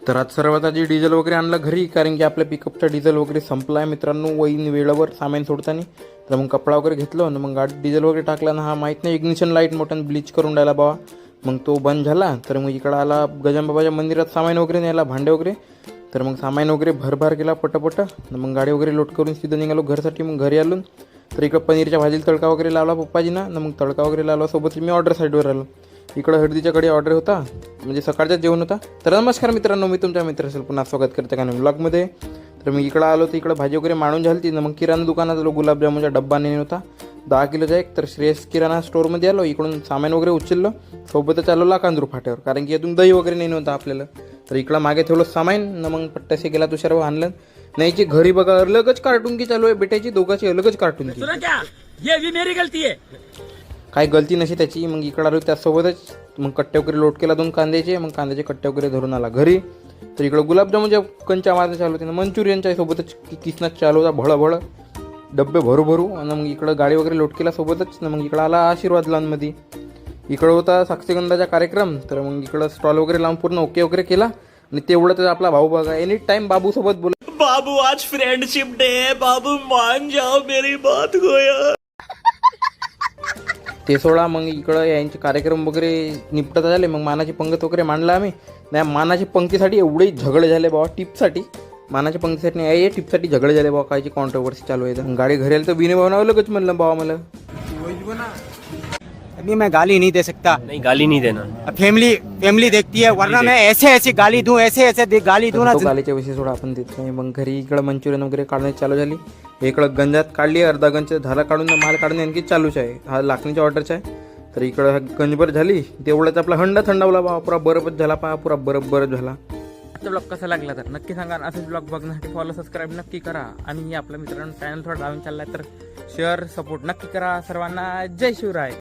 तर आज सर्वात आधी डिझेल वगैरे आणलं घरी, कारण की आपल्या पिकअपचा डिझेल वगैरे संपला आहे मित्रांनो. वहीन वेळेवर सामान सोडताना तर मग कपडा वगैरे घेतलं आणि मग गाडीत डिझेल वगैरे टाकला ना. हा माहीत नाही इग्निशन लाईट मोठ्यानं ब्लीच करून राहिला बाबा. मग तो बंद झाला. तर मग इकडं आला गजानबाबाच्या मंदिरात सामान वगैरे न्यायला, भांडे वगैरे. तर मग सामान वगैरे भरभार केला पटपट. मग गाडी वगैरे लोड करून सीधं निघालो घरसाठी. मग घरी आलो तर इकडं पनीरच्या भाजीला तडका वगैरे लावला पप्पाजीना ना. मग तडका वगैरे लावला, सोबत मी ऑर्डर साईडवर आलो. इकडं हळदीच्या कडे ऑर्डर होता, म्हणजे सकाळच्याच जेवण होता. तर नमस्कार मित्रांनो, मी तुमच्या मित्र असेल पुन्हा स्वागत करते का नाही ब्लॉगमध्ये. तर मी इकडं आलो तर इकडं भाजी वगैरे मांडून झाली ती ना. मग किराणा दुकानात आलो, गुलाबजामुनचा डब्बा नेला होता 10 किलोचा एक. तर श्रेयस किराणा स्टोअरमध्ये आलो, इकडून सामान वगैरे उचललं. सोबतच आलो लाकांदूर फाट्यावर, कारण की यातून दही वगैरे नेणं होतं आपल्याला. तर इकडं मागे ठेवलं सामान ना. मग पट्टासे गेला तुषार आणलं नाहीची घरी. बघा अलगच कार्टून की चालू आहे बेटायची, दोघांची अलगच कार्टून की. ये मेरी गलती है. काही गलती नशी त्याची. मग इकडं आलो त्यासोबतच मग कट्टे वगैरे लोट केला 2 कांद्याचे. मग कांद्याचे कट्टे वगैरे धरून आला घरी. तर इकडं गुलाबजामुनच्या कंचा मारता चालू होते ना, मंचुरियनच्या सोबतच किसनाच चालू होता भळभळ डब्बे भरू. आणि मग इकडं गाडी वगैरे लोट केला सोबतच ना. मग इकडं आला आशीर्वाद लॉनमध्ये. इकडं होता साक्षीगंधाचा कार्यक्रम. तर मग इकडं स्टॉल वगैरे लावून पूर्ण ओके वगैरे केला. आणि तेवढं तर आपला भाऊ बघा एनी टाइम बाबूसोबत बोल, बाबू आज फ्रेंडशिप डे है, बाबू मान जाओ मेरी बात को यार. ते सोडा. मग इकडं यांचे कार्यक्रम वगैरे निपटत झाले. मग मानाची पंगत वगैरे मांडला आम्ही. नाही मानाची पंक्तीसाठी एवढे झगडे झाले बाबा. टिपसाठी मानाच्या पंक्तीसाठी नाही, या टिपसाठी झगडे झाले बाबा. कायची कॉन्ट्रोवर्सी चालू आहे. गाडी घरी आली तर बिने बनवावं लगेच म्हणलं बाबा मला. अभी मैं गाली नहीं दे सकता. नहीं गाली नहीं देना. फैमिली देखती है, वरना मैं ऐसे गाली दूं, ऐसे गाली दूं ना. तो गालीच्या विषयी थोडा आपण देत नाही. मग घरी इकडं मंचुरियन वगैरे काढण्याची चालू झाली. इकडं गंजात काढली, अर्धा गंज झाला काढून, माल काढणे आणखी चालूच आहे. हा लाखणीच्या ऑर्डरचा आहे. तर इकडं हा गंजभर झाली. तेवढ्याच आपला हंडा थंडावला बा, पुरा बरफच झाला पहा, पुरा बरफ झाला. आजचा ब्लॉग कसा लागला तर नक्की सांगा. असेच ब्लॉग बघण्यासाठी फॉलो सबस्क्राईब नक्की करा. आणि आपल्या मित्रांनो चॅनल थोडा डाऊन चाललाय तर शेअर सपोर्ट नक्की करा. सर्वांना जय शिवराय.